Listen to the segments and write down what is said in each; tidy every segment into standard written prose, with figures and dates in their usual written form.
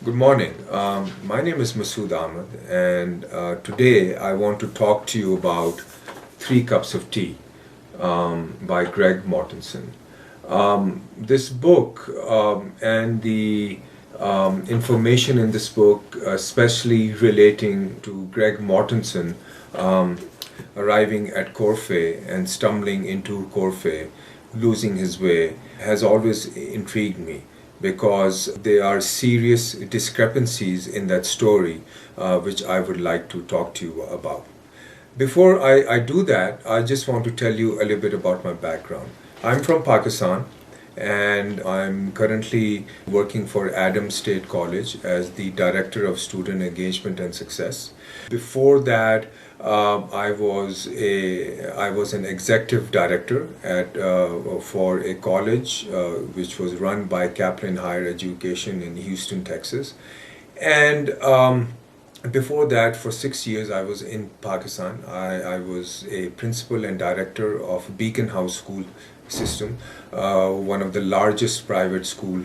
Good morning. My name is Masood Ahmad, and today I want to talk to you about Three Cups of Tea by Greg Mortenson. This book and the information in this book, especially relating to Greg Mortenson arriving at Korphe and stumbling into Korphe, losing his way, has always intrigued me because there are serious discrepancies in that story, which I would like to talk to you about. Before I do that, I just want to tell you a little bit about my background. I'm from Pakistan, and I'm currently working for Adams State College as the Director of Student Engagement and Success. Before that, I was an executive director for a college which was run by Kaplan Higher Education in Houston, Texas, and before that, for 6 years, I was in Pakistan. I was a principal and director of Beacon House School System, one of the largest private school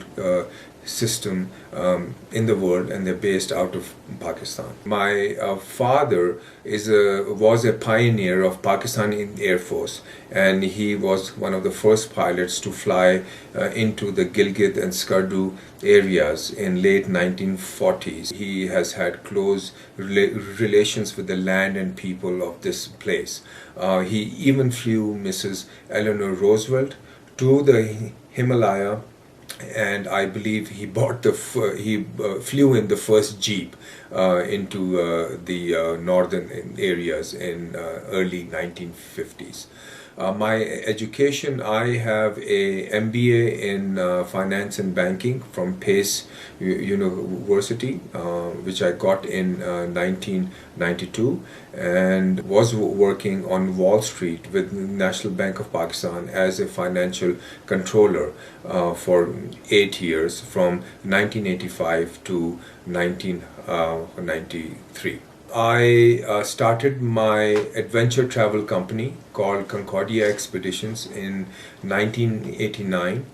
system in the world, and they're based out of Pakistan. My father was a pioneer of Pakistani Air Force, and he was one of the first pilots to fly into the Gilgit and Skardu areas in late 1940s. He has had close relations with the land and people of this place. He even flew Mrs. Eleanor Roosevelt to the Himalaya, and I believe he flew in the first jeep into the northern areas in early 1950s. My education, I have a MBA in finance and banking from Pace University, which I got in 1992, and was working on Wall Street with National Bank of Pakistan as a financial controller for 8 years, from 1985 to 1993. I started my adventure travel company called Concordia Expeditions in 1989,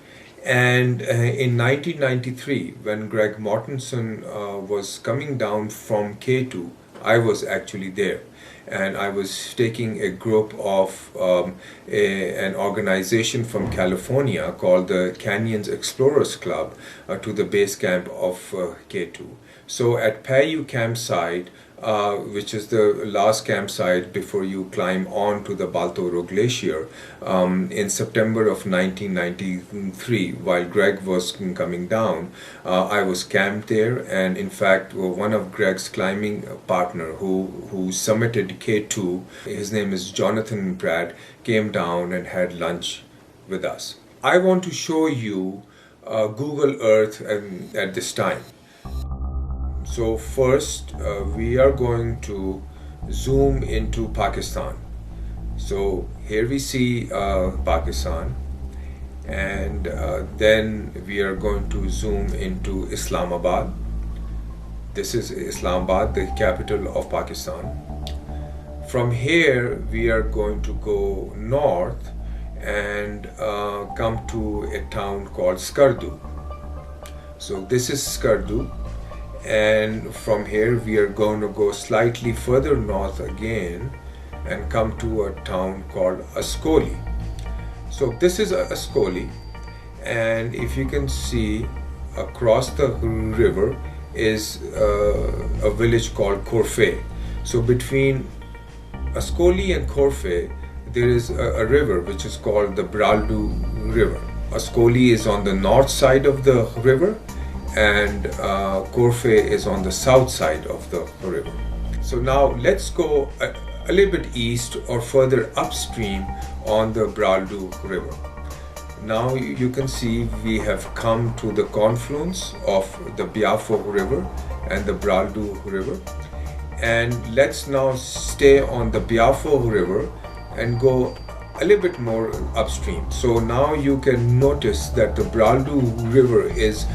and in 1993, when Greg Mortenson was coming down from K2, I was actually there, and I was taking a group of an organization from California called the Canyons Explorers Club to the base camp of K2. So at Payu campsite, which is the last campsite before you climb on to the Baltoro Glacier, in September of 1993, while Greg was coming down, I was camped there, and in fact, one of Greg's climbing partner who summited K2, his name is Jonathan Pratt, came down and had lunch with us. I want to show you Google Earth at this time. So first, we are going to zoom into Pakistan. So here we see Pakistan, and then we are going to zoom into Islamabad. This is Islamabad, the capital of Pakistan. From here, we are going to go north and come to a town called Skardu. So this is Skardu. And from here we are going to go slightly further north again and come to a town called Ascoli. So this is Ascoli, and if you can see across the river is a village called Korphe. So between Ascoli and Korphe there is a river which is called the Braldu River. Ascoli is on the north side of the river, and Korphe is on the south side of the river. So now let's go a little bit east or further upstream on the Braldu River. Now you can see we have come to the confluence of the Biafo River and the Braldu River, and let's now stay on the Biafo River and go a little bit more upstream. So now you can notice that the Braldu River is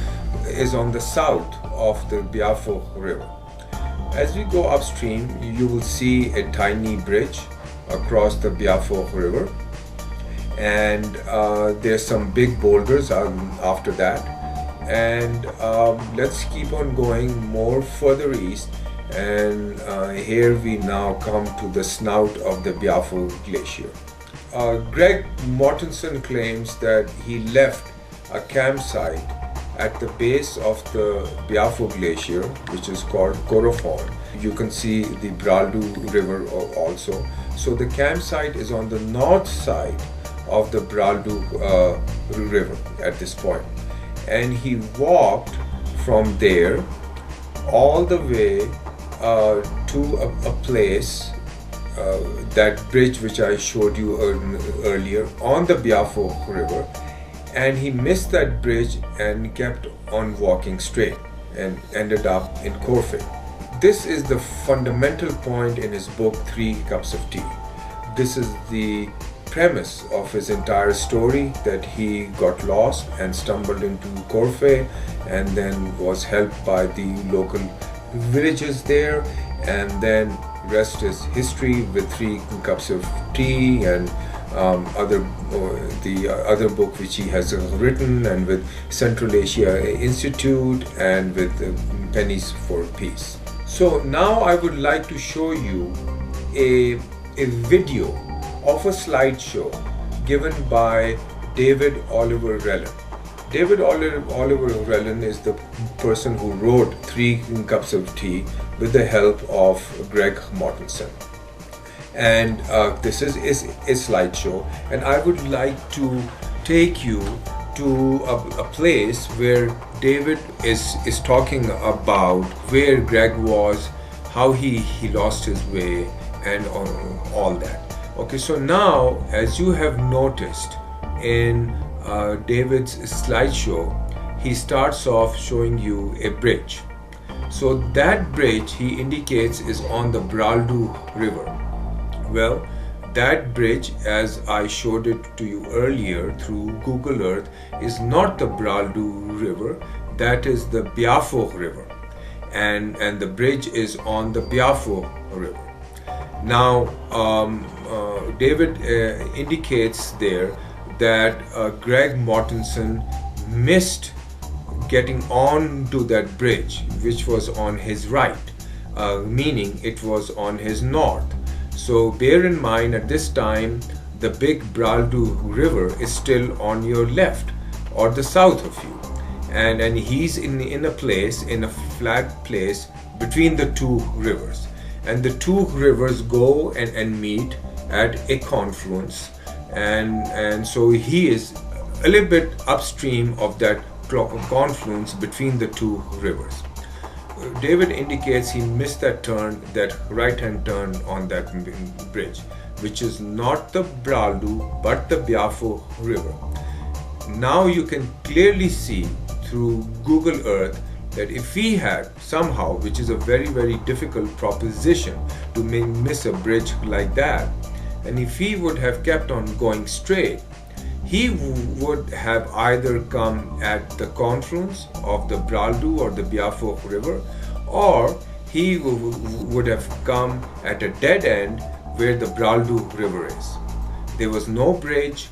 on the south of the Biafo River. As we go upstream, you will see a tiny bridge across the Biafo River, and there's some big boulders after that. And let's keep on going more further east, and here we now come to the snout of the Biafo Glacier. Greg Mortenson claims that he left a campsite at the base of the Biafo Glacier, which is called Korphe. You can see the Braldu River also. So the campsite is on the north side of the Braldu River at this point. And he walked from there all the way to a place, that bridge which I showed you earlier on the Biafo River, and he missed that bridge and kept on walking straight and ended up in Korphe. This is the fundamental point in his book 3 Cups of Tea. This is the premise of his entire story, that he got lost and stumbled into Korphe and then was helped by the local villages there, and then rest is history with 3 Cups of Tea and the other book which he has written, and with Central Asia Institute, and with Pennies for Peace. So now I would like to show you a video of a slideshow given by David Oliver Rellan. David Oliver Rellan is the person who wrote 3 Cups of Tea with the help of Greg Mortenson. And this is a slideshow, and I would like to take you to a place where David is talking about where Greg was, how he lost his way, and all that. Okay, so now, as you have noticed in David's slideshow, he starts off showing you a bridge. So that bridge, he indicates, is on the Braldu River. Well, that bridge, as I showed it to you earlier through Google Earth, is not the Braldu River, that is the Biafo River. And the bridge is on the Biafo River. Now, David indicates there that Greg Mortenson missed getting on to that bridge, which was on his right, meaning it was on his north. So bear in mind, at this time, the big Braldu River is still on your left or the south of you. And he's in a place, in a flat place between the 2 rivers. And the 2 rivers go and meet at a confluence. And so he is a little bit upstream of that confluence between the 2 rivers. David indicates he missed that turn, that right-hand turn on that bridge, which is not the Braldu but the Biafo River. Now you can clearly see through Google Earth that if he had somehow, which is a very, very difficult proposition to miss a bridge like that, and if he would have kept on going straight, he would have either come at the confluence of the Braldu or the Biafo River, or he would have come at a dead end where the Braldu River is. There was no bridge,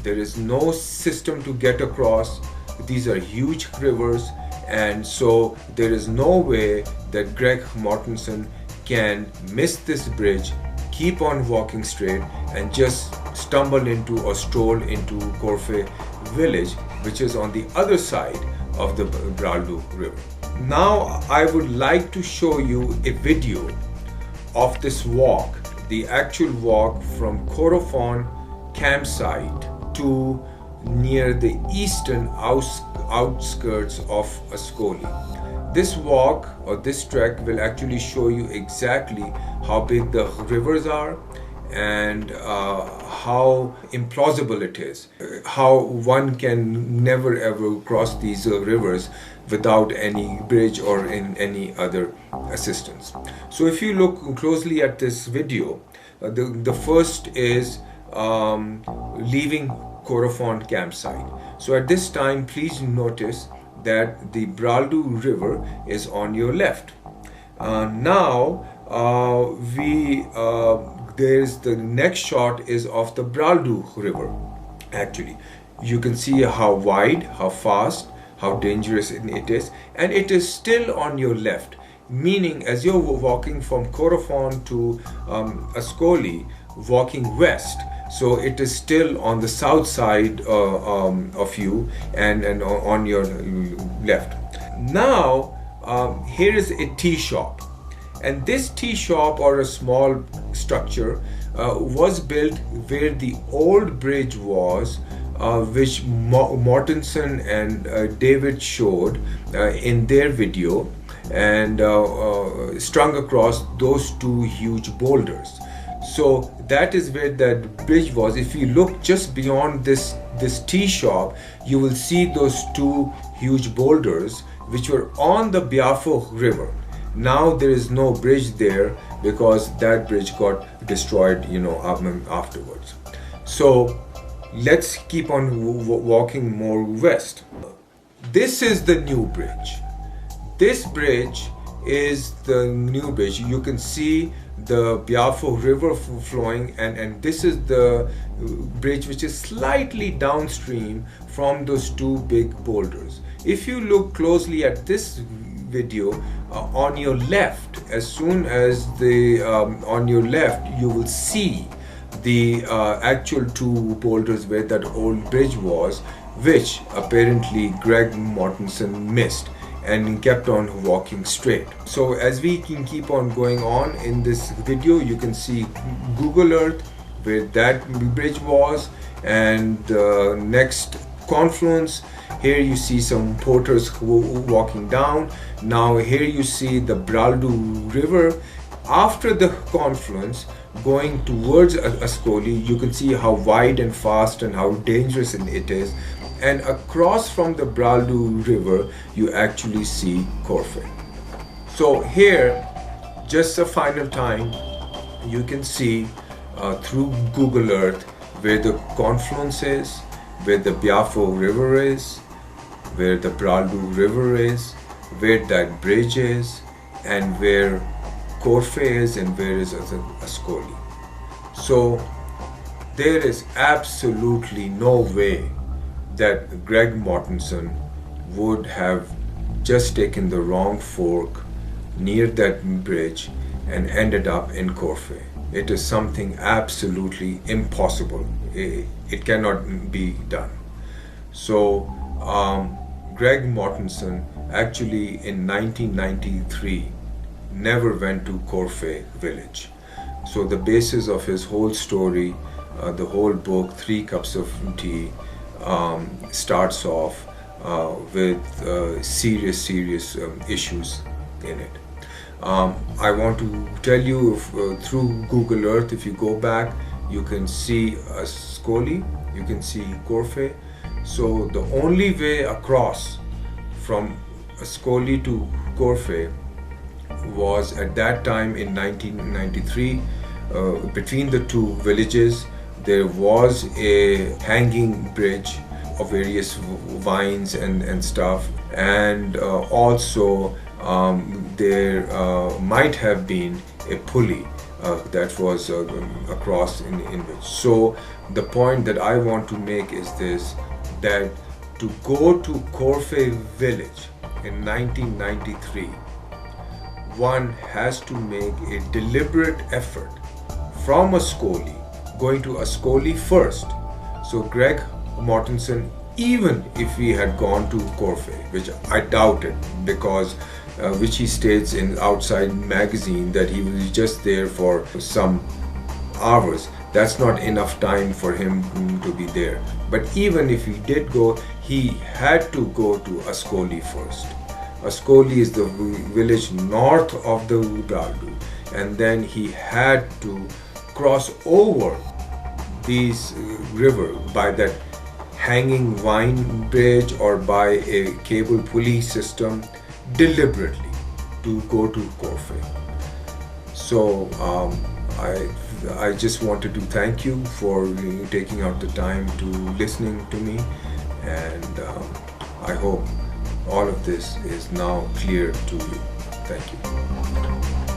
there is no system to get across. These are huge rivers, and so there is no way that Greg Mortenson can miss this bridge, keep on walking straight, and just stumble into or stroll into Korphe village, which is on the other side of the Braldu River. Now I would like to show you a video of this walk, the actual walk from Korphe campsite to near the eastern outskirts of Ascoli. This walk or this trek will actually show you exactly how big the rivers are and how implausible it is, how one can never ever cross these rivers without any bridge or in any other assistance. So if you look closely at this video, the first is leaving Korphe campsite. So at this time, please notice that the Braldu River is on your left. Now there's the next shot is of the Braldu River. Actually, you can see how wide, how fast, how dangerous it is, and it is still on your left, meaning as you're walking from Korphe to Ascoli, walking west, so it is still on the south side of you, and on your left. Now here is a tea shop, and this tea shop, or a small structure, was built where the old bridge was, which Mortenson and David showed in their video, and strung across those two huge boulders. So that is where that bridge was. If you look just beyond this tea shop, you will see those two huge boulders which were on the Biafo River. Now there is no bridge there because that bridge got destroyed, afterwards. So let's keep on walking more west. This is the new bridge. This bridge is the new bridge. You can see the Biafo River flowing, and this is the bridge which is slightly downstream from those two big boulders. If you look closely at this video, on your left, as soon as on your left, you will see the actual two boulders where that old bridge was, which apparently Greg Mortenson missed and kept on walking straight. So as we can keep on going on in this video, you can see Google Earth where that bridge was, and next confluence, here you see some porters walking down. Now here you see the Braldu River. After the confluence, going towards Ascoli, you can see how wide and fast and how dangerous it is. And across from the Braldu River, you actually see Korphe. So here, just a final time, you can see through Google Earth where the confluence is, where the Biafo River is, where the Braldu River is, where that bridge is, and where Korphe is, and where is Ascoli. So there is absolutely no way that Greg Mortenson would have just taken the wrong fork near that bridge and ended up in Korphe. It is something absolutely impossible. It cannot be done. So Greg Mortenson actually in 1993 never went to Korphe village. So the basis of his whole story, the whole book, 3 Cups of Tea, starts off with serious issues in it. I want to tell you, through Google Earth, if you go back, you can see Ascoli, you can see Korphe. So the only way across from Ascoli to Korphe was at that time in 1993, between the two villages, there was a hanging bridge of various vines and stuff, and also there might have been a pulley that was across in which. So the point that I want to make is this, that to go to Korphe village in 1993, one has to make a deliberate effort from Ascoli, going to Ascoli first. So Greg Mortenson, even if he had gone to Korphe, which I doubted, because which he states in Outside magazine that he was just there for some hours, that's not enough time for him to be there. But even if he did go, he had to go to Ascoli first. Ascoli is the village north of the Braldu, and then he had to cross over this river by that hanging vine bridge or by a cable pulley system deliberately to go to Korphe. So I just wanted to thank you for taking out the time to listening to me, and I hope all of this is now clear to you. Thank you.